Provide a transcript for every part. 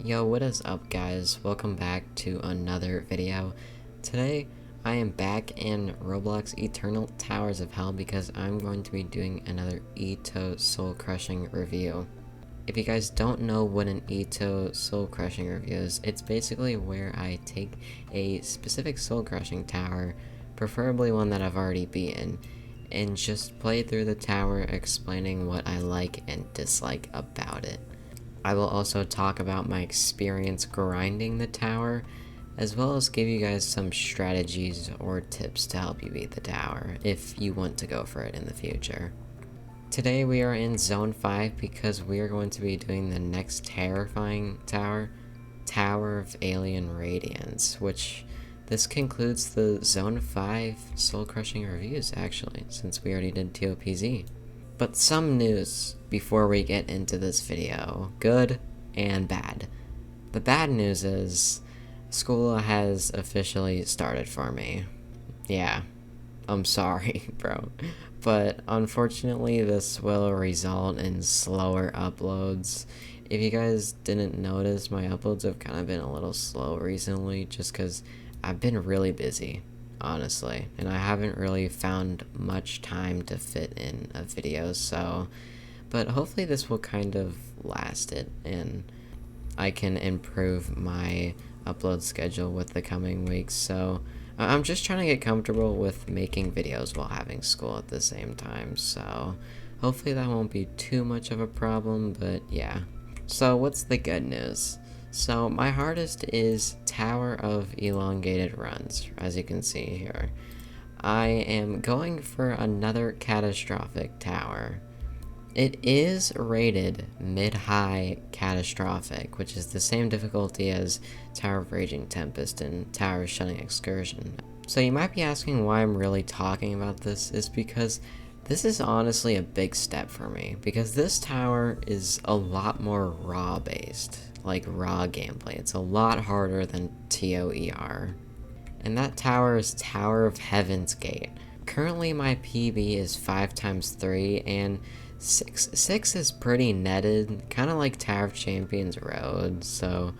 Yo, what is up guys? Welcome back to another video. Today, I am back in Roblox Eternal Towers of Hell because I'm going to be doing another etoh soul crushing review. If you guys don't know what an etoh soul crushing review is, it's basically where I take a specific soul crushing tower, preferably one that I've already beaten, and just play through the tower explaining what I like and dislike about it. I will also talk about my experience grinding the tower, as well as give you guys some strategies or tips to help you beat the tower, if you want to go for it in the future. Today we are in Zone 5 because we are going to be doing the next terrifying tower, Tower of Alien Radiance, which this concludes the Zone 5 soul crushing reviews actually, since we already did TOPZ. But some news before we get into this video, good and bad. The bad news is, school has officially started for me. Yeah, I'm sorry, bro. But unfortunately, this will result in slower uploads. If you guys didn't notice, my uploads have kind of been a little slow recently, just because I've been really busy, honestly, and I haven't really found much time to fit in a video, but hopefully this will kind of last it, and I can improve my upload schedule with the coming weeks. So I'm just trying to get comfortable with making videos while having school at the same time, so hopefully that won't be too much of a problem. But yeah, so what's the good news? So my hardest is Tower of Elongated Runs, as you can see here. I am going for another catastrophic tower. It is rated mid-high catastrophic, which is the same difficulty as Tower of Raging Tempest and Tower of Shunning Excursion. So you might be asking why I'm really talking about this, is because this is honestly a big step for me, because this tower is a lot more raw based, like raw gameplay. It's a lot harder than TOER. And that tower is Tower of Heaven's Gate. Currently my PB is 5x3, and 6 is pretty netted, kind of like Tower of Champions Road. So,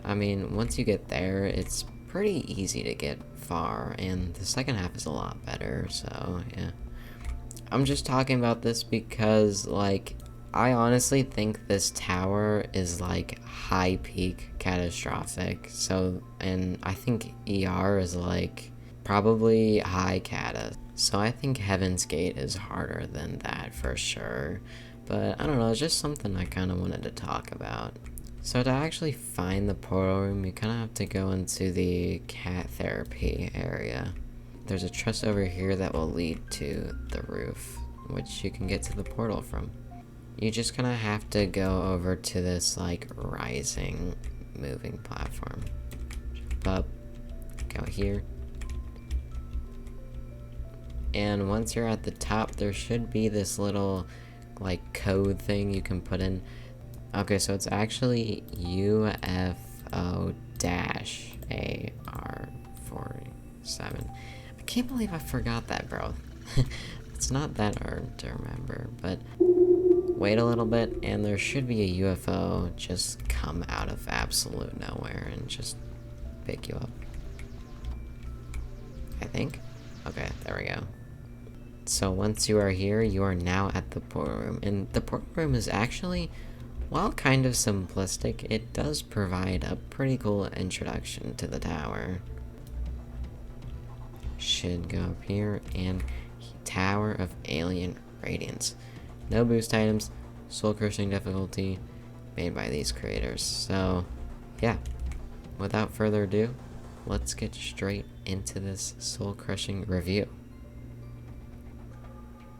I mean, once you get there, it's pretty easy to get far, and the second half is a lot better, so yeah. I'm just talking about this because, like, I honestly think this tower is, like, high peak catastrophic, so, and I think ER is, like, probably high cata. So I think Heaven's Gate is harder than that for sure, but I don't know, it's just something I kind of wanted to talk about. So to actually find the portal room, you kind of have to go into the cat therapy area. There's a truss over here that will lead to the roof, which you can get to the portal from. You just kind of have to go over to this, like, rising, moving platform. Jump up, go here. And once you're at the top, there should be this little, like, code thing you can put in. Okay, so it's actually UFO-AR47. I can't believe I forgot that, bro. It's not that hard to remember, but wait a little bit, and there should be a UFO just come out of absolute nowhere and just pick you up. I think? Okay, there we go. So once you are here, you are now at the portal room, and the portal room is actually, while kind of simplistic, it does provide a pretty cool introduction to the tower. Should go up here, and Tower of Alien Radiance. No boost items, soul crushing difficulty, made by these creators. So, yeah, without further ado, let's get straight into this soul crushing review.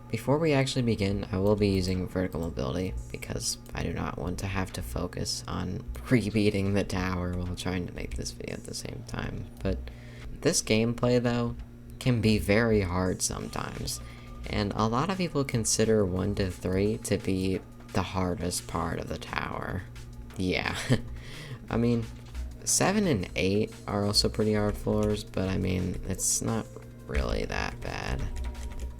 Before we actually begin, I will be using vertical mobility because I do not want to have to focus on rebeating the tower while trying to make this video at the same time. But this gameplay, though, can be very hard sometimes, and a lot of people consider 1 to 3 to be the hardest part of the tower. Yeah, I mean, 7 and 8 are also pretty hard floors, but I mean, it's not really that bad.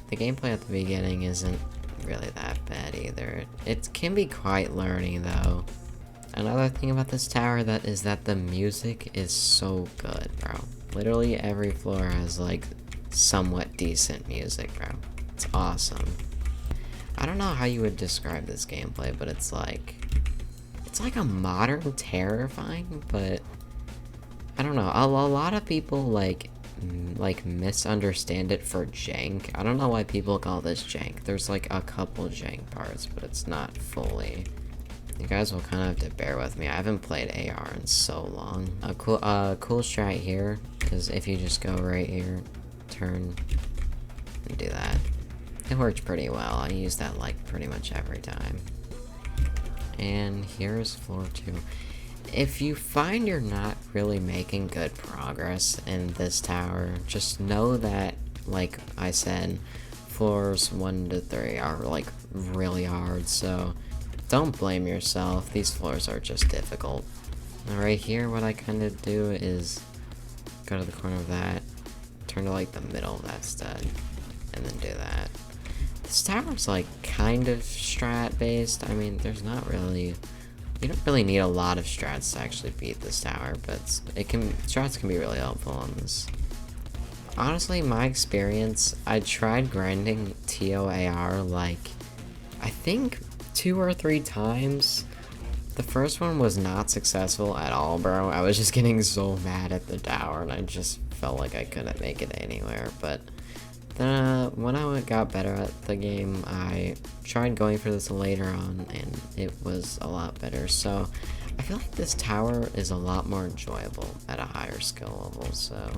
The gameplay at the beginning isn't really that bad either. It can be quite learning though. another thing about this tower is that the music is so good, bro. Literally every floor has like somewhat decent music, bro. It's awesome. I don't know how you would describe this gameplay, but it's like a modern Terrifying, but I don't know. A lot of people like misunderstand it for jank. I don't know why people call this jank. There's like a couple jank parts, but it's not fully. You guys will kind of have to bear with me. I haven't played AR in so long. A cool strat here is if you just go right here, turn, and do that. It worked pretty well. I use that like pretty much every time. And here's floor 2. If you find you're not really making good progress in this tower, just know that, like I said, floors 1 to 3 are like really hard, so don't blame yourself. These floors are just difficult. Now right here, what I kind of do is go to the corner of that, turn to like the middle of that stud, and then do that. This tower's like kind of strat based. I mean, there's not really, you don't really need a lot of strats to actually beat this tower, but strats can be really helpful on this. Honestly, my experience, I tried grinding TOAR like, I think 2 or 3 times. The first one was not successful at all, bro. I was just getting so mad at the tower, and I just felt like I couldn't make it anywhere, but then when I got better at the game, I tried going for this later on, and it was a lot better. So I feel like this tower is a lot more enjoyable at a higher skill level. So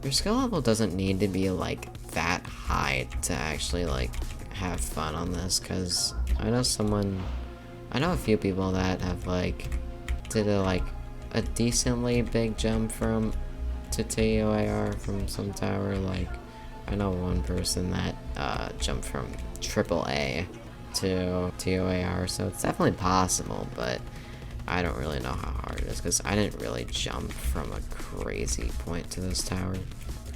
your skill level doesn't need to be like that high to actually like have fun on this, because I know a few people that have like did a decently big jump to TOAR from some tower. Like I know one person that jumped from AAA to TOAR, so it's definitely possible, but I don't really know how hard it is, because I didn't really jump from a crazy point to this tower.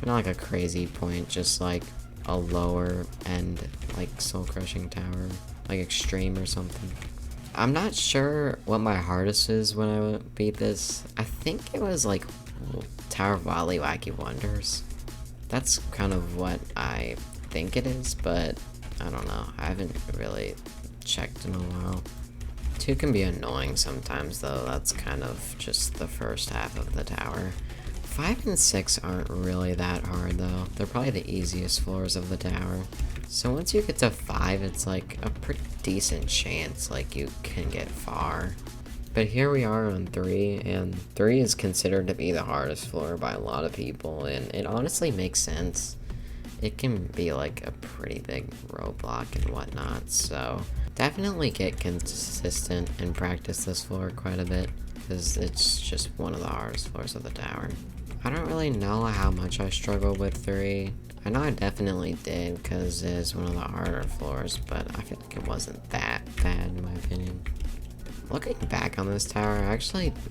Not like a crazy point, just like a lower end, like soul-crushing tower, like extreme or something. I'm not sure what my hardest is when I beat this. I think it was like Tower of Wildly Wacky Wonders. That's kind of what I think it is, but I don't know. I haven't really checked in a while. 2 can be annoying sometimes, though. That's kind of just the first half of the tower. 5 and 6 aren't really that hard, though. They're probably the easiest floors of the tower. So once you get to 5, it's like a pretty decent chance, like you can get far. But here we are on 3, and 3 is considered to be the hardest floor by a lot of people, and it honestly makes sense. It can be like a pretty big roadblock and whatnot, so definitely get consistent and practice this floor quite a bit, because it's just one of the hardest floors of the tower. I don't really know how much I struggled with 3. I know I definitely did, because it is one of the harder floors, but I feel like it wasn't that bad in my opinion. Looking back on this tower,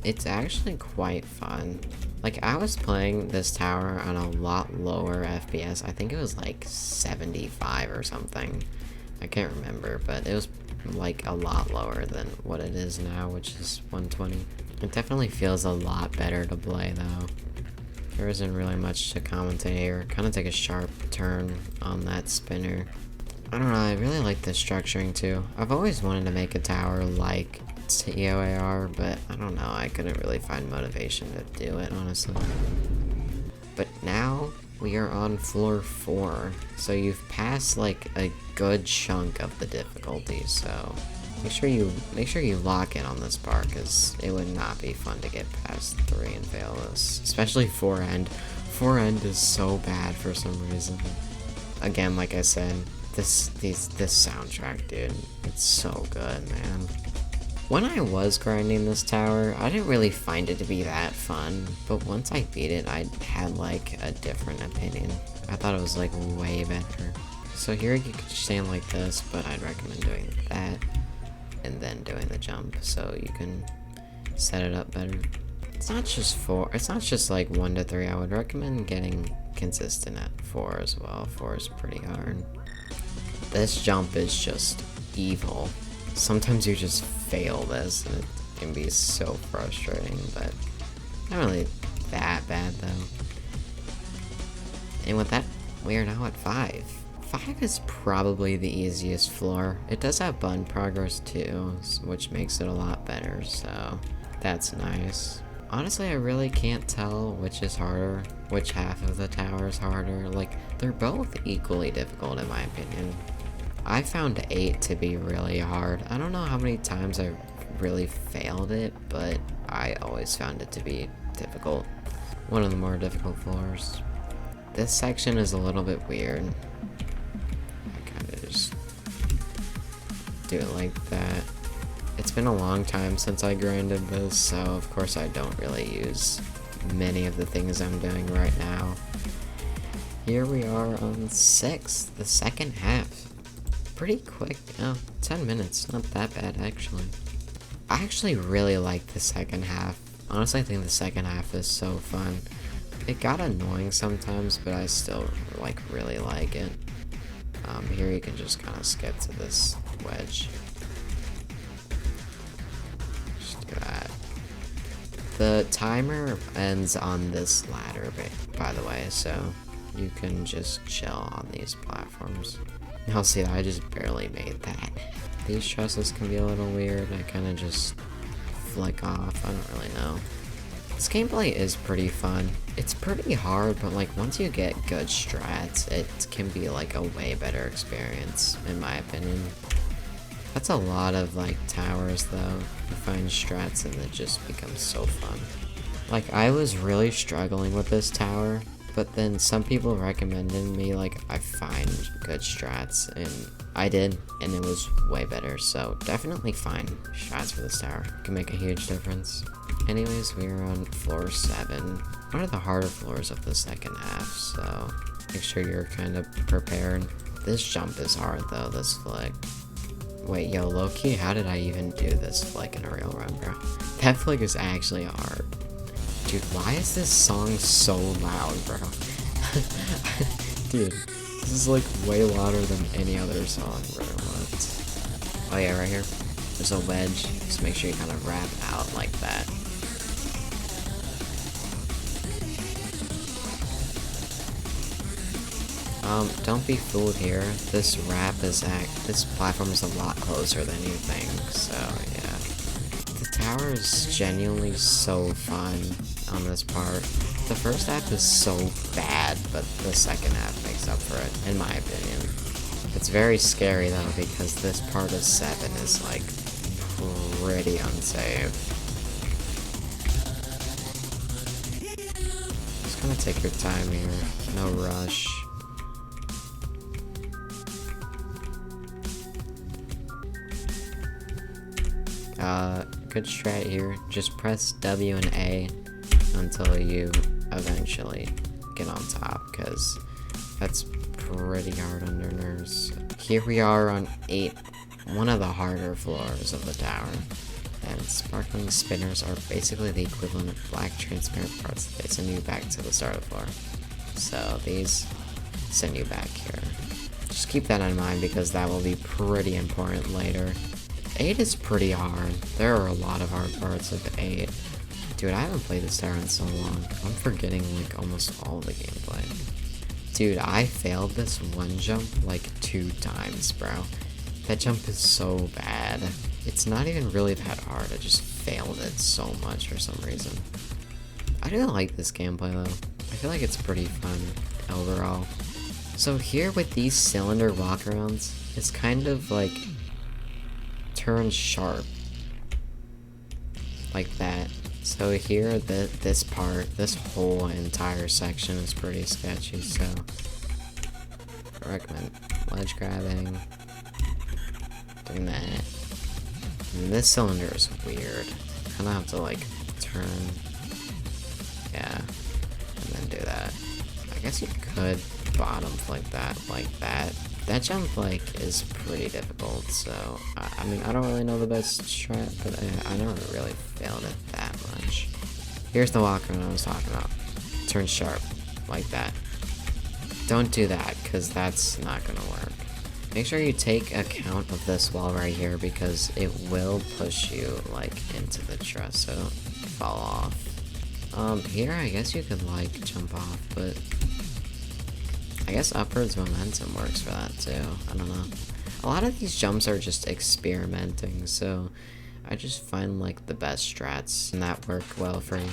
it's actually quite fun. Like, I was playing this tower on a lot lower FPS. I think it was like 75 or something. I can't remember, but it was like a lot lower than what it is now, which is 120. It definitely feels a lot better to play, though. There isn't really much to commentate here. Kind of take a sharp turn on that spinner. I don't know, I really like the structuring too. I've always wanted to make a tower like TOAR, but I don't know, I couldn't really find motivation to do it, honestly. But now we are on floor 4, so you've passed like a good chunk of the difficulty, so make sure you lock in on this part, because it would not be fun to get past 3 and fail this, especially 4 end. 4 end is so bad for some reason. Again, like I said, this soundtrack, dude, it's so good, man. When I was grinding this tower, I didn't really find it to be that fun, but once I beat it, I had like a different opinion. I thought it was like way better. So here you could stand like this, but I'd recommend doing that and then doing the jump, so you can set it up better. It's not just like 1 to 3. I would recommend getting consistent at 4 as well. 4 is pretty hard. This jump is just evil. Sometimes you just fail this, and can be so frustrating, but not really that bad though. And with that, we are now at 5. 5 is probably the easiest floor. It does have button progress too, which makes it a lot better, so that's nice. Honestly, I really can't tell which is harder, which half of the tower is harder. Like, they're both equally difficult in my opinion. I found 8 to be really hard. I don't know how many times I really failed it, but I always found it to be difficult. One of the more difficult floors. This section is a little bit weird. I kind of just do it like that. It's been a long time since I grinded this, so of course I don't really use many of the things I'm doing right now. Here we are on 6, the second half. Pretty quick, 10 minutes, not that bad actually. I actually really like the second half. Honestly, I think the second half is so fun. It got annoying sometimes, but I still really like it. Here you can just kind of skip to this wedge. Just do that. The timer ends on this ladder, by the way, so you can just chill on these platforms. Now see, I just barely made that. These trusses can be a little weird. I kind of just flick off. I don't really know. This gameplay is pretty fun. It's pretty hard, but like once you get good strats, it can be like a way better experience, in my opinion. That's a lot of like towers though. You find strats and it just becomes so fun. Like, I was really struggling with this tower, but then some people recommended me like I find good strats, and I did, and it was way better. So definitely find strats for this tower. It can make a huge difference. Anyways, we are on floor 7. One of the harder floors of the second half, so make sure you're kind of prepared. This jump is hard though, this flick. Wait, yo, low-key, how did I even do this flick in a real run, bro? That flick is actually hard. Dude, why is this song so loud, bro? Dude, this is like way louder than any other song, bro. What? Oh yeah, right here. There's a wedge. Just make sure you kind of wrap out like that. Don't be fooled here. This this platform is a lot closer than you think, so yeah. The tower is genuinely so fun on this part. The first half is so bad, but the second half makes up for it, in my opinion. It's very scary though, because this part of 7 is like pretty unsafe. Just gonna take your time here, no rush. Good strat here. Just press W and A until you eventually get on top, because that's pretty hard under nerves. Here we are on 8, one of the harder floors of the tower. And sparkling spinners are basically the equivalent of black transparent parts that send you back to the start of the floor. So these send you back here. Just keep that in mind, because that will be pretty important later. 8 is pretty hard. There are a lot of hard parts of 8. Dude, I haven't played this tower in so long. I'm forgetting like almost all the gameplay. Dude, I failed this one jump like 2 times, bro. That jump is so bad. It's not even really that hard. I just failed it so much for some reason. I do like this gameplay though. I feel like it's pretty fun overall. So here with these cylinder walkarounds, it's kind of like turns sharp like that. So here, this part, this whole entire section is pretty sketchy, so I recommend ledge grabbing, doing that. And this cylinder is weird. Kind of have to like turn, yeah, and then do that. I guess you could bottom flick that like that. That jump like is pretty difficult, so I mean, I don't really know the best strat, but I never really failed it that much. Here's the walkaround I was talking about. Turn sharp like that. Don't do that, because that's not gonna work. Make sure you take account of this wall right here because it will push you like into the truss, so don't fall off. Here I guess you could like jump off, but I guess upwards momentum works for that too. I don't know. A lot of these jumps are just experimenting, so I just find like the best strats and that work well for you.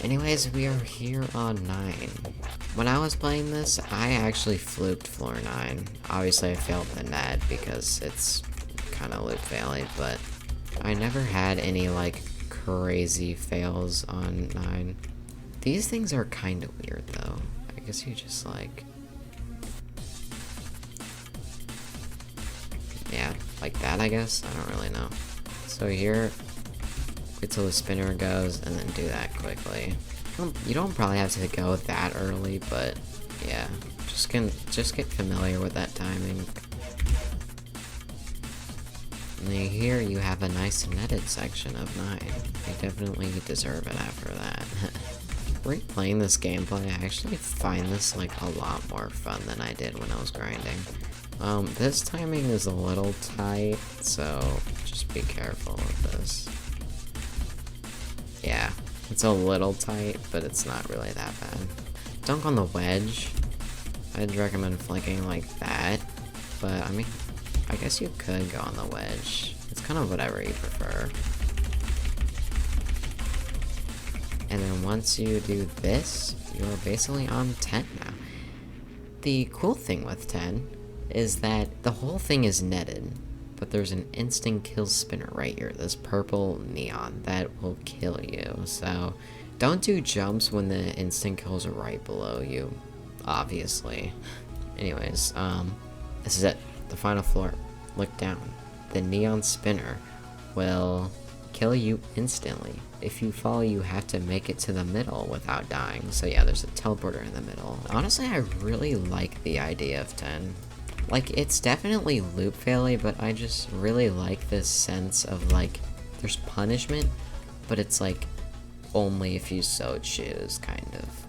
Anyways, we are here on 9. When I was playing this, I actually fluked floor 9. Obviously I failed the net because it's kind of loop faily, but I never had any like crazy fails on 9. These things are kind of weird though. I guess you just like, yeah, like that I guess? I don't really know. So here, wait till the spinner goes and then do that quickly. You don't probably have to go that early, but yeah, just get familiar with that timing. And then here you have a nice netted section of 9. You definitely deserve it after that. Replaying this gameplay, I actually find this like a lot more fun than I did when I was grinding. This timing is a little tight, so just be careful with this. Yeah, it's a little tight, but it's not really that bad. Dunk on the wedge. I'd recommend flanking like that, but I mean, I guess you could go on the wedge. It's kind of whatever you prefer. And then once you do this, you're basically on 10 now. The cool thing with 10 is that the whole thing is netted, but there's an instant kill spinner right here, this purple neon, that will kill you. So don't do jumps when the instant kills are right below you, obviously. Anyways, this is it, the final floor. Look down. The neon spinner will kill you instantly. If you fall, you have to make it to the middle without dying. So yeah, there's a teleporter in the middle. Honestly, I really like the idea of 10. Like, it's definitely loop faily, but I just really like this sense of like, there's punishment, but it's like, only if you so choose, kind of.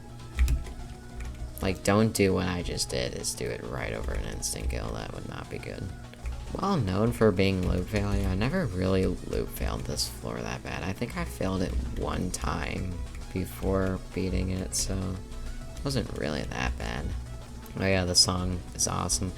Like, don't do what I just did, is do it right over an instant kill. That would not be good. Well known for being loop failure, I never really loop failed this floor that bad. I think I failed it one time before beating it, so it wasn't really that bad. Oh yeah, the song is awesome.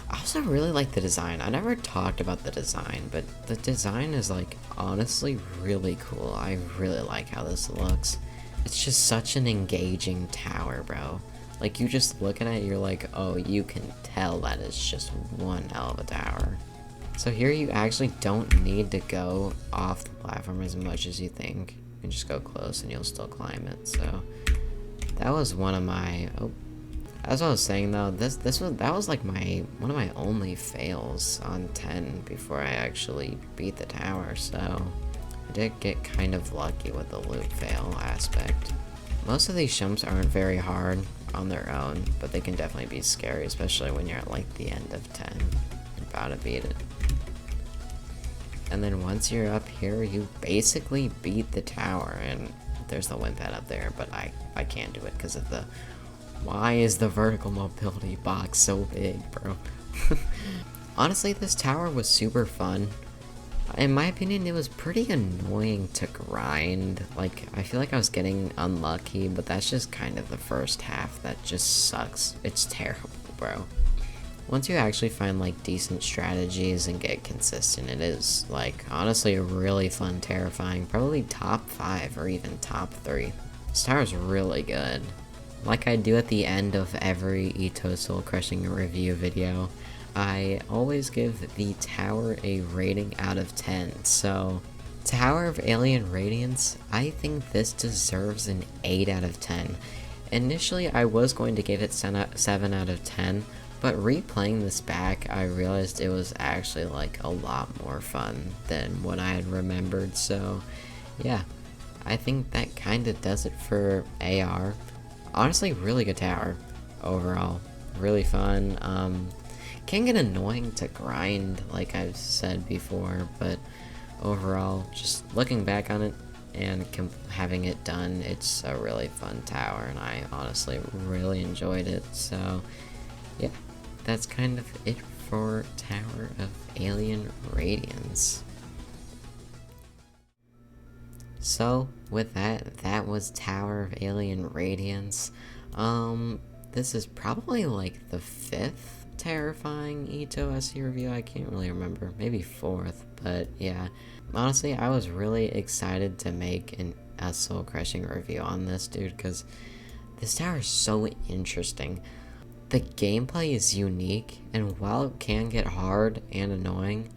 I also really like the design. I never talked about the design, but the design is like honestly really cool. I really like how this looks. It's just such an engaging tower, bro. Like, you just look at it, you're like, oh, you can tell that it's just one hell of a tower. So here you actually don't need to go off the platform as much as you think. You can just go close and you'll still climb it. So that was one of my, as I was saying though, that was like one of my only fails on 10 before I actually beat the tower. So I did get kind of lucky with the loop fail aspect. Most of these jumps aren't very hard on their own, but they can definitely be scary, especially when you're at like the end of 10. You're about to beat it. And then once you're up here, you basically beat the tower, and there's the wind pad up there, but I can't do it because of the, why is the vertical mobility box so big, bro? Honestly, this tower was super fun. In my opinion, it was pretty annoying to grind. Like, I feel like I was getting unlucky, but that's just kind of the first half that just sucks. It's terrible, bro. Once you actually find like decent strategies and get consistent, it is like honestly a really fun, terrifying, probably top 5 or even top 3. This tower's really good. Like I do at the end of every etoh soul crushing review video, I always give the tower a rating out of 10. So Tower of Alien Radiance, I think this deserves an 8 out of 10. Initially I was going to give it 7 out of 10, but replaying this back, I realized it was actually like a lot more fun than what I had remembered. So yeah, I think that kind of does it for AR. Honestly, really good tower overall. Really fun. Can get annoying to grind, like I've said before, but overall, just looking back on it and having it done, it's a really fun tower, and I honestly really enjoyed it. So yeah, that's kind of it for Tower of Alien Radiance. So with that was Tower of Alien Radiance. This is probably like the 5th terrifying etoh SE review. I can't really remember, maybe 4th, but yeah. Honestly, I was really excited to make a soul crushing review on this dude, because this tower is so interesting. The gameplay is unique, and while it can get hard and annoying,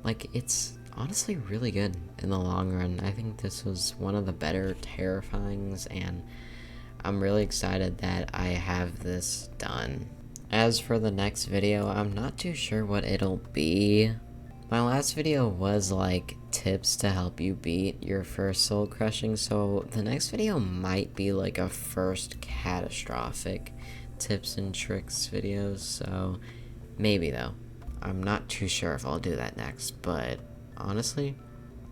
like, it's honestly really good in the long run. I think this was one of the better terrifyings, and I'm really excited that I have this done. As for the next video, I'm not too sure what it'll be. My last video was like tips to help you beat your first soul crushing, so the next video might be like a first catastrophic tips and tricks videos, so maybe though. I'm not too sure if I'll do that next, but honestly,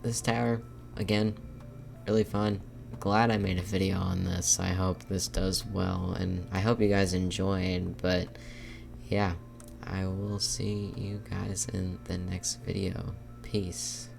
this tower, again, really fun. Glad I made a video on this. I hope this does well, and I hope you guys enjoyed, but yeah, I will see you guys in the next video. Peace.